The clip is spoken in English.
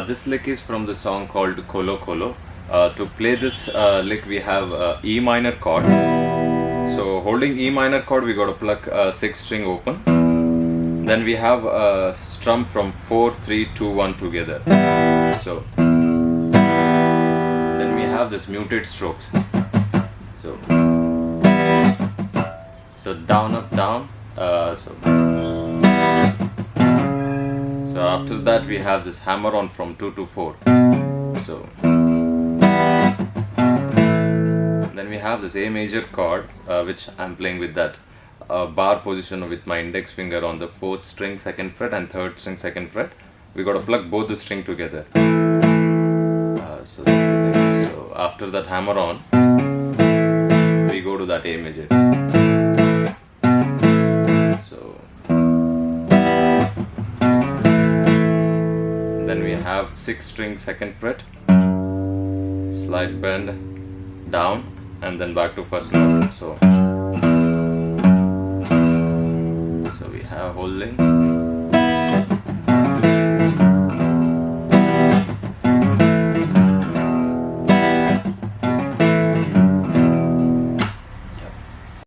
This lick is from the song called Kholo Kholo. To play this lick, we have E minor chord. So holding E minor chord, we got to pluck 6th string open. Then we have a strum from 4, 3, 2, 1 together. So then we have this muted strokes. So down, up, down. So after that we have this hammer on from 2 to 4. So then we have this A major chord, which I'm playing with that bar position with my index finger on the 4th string 2nd fret and 3rd string 2nd fret. We got to plug both the string together. So that's the thing. So after that hammer on, we go to that A major. So then we have 6th string 2nd fret, slight bend down, and then back to 1st note. So we have holding.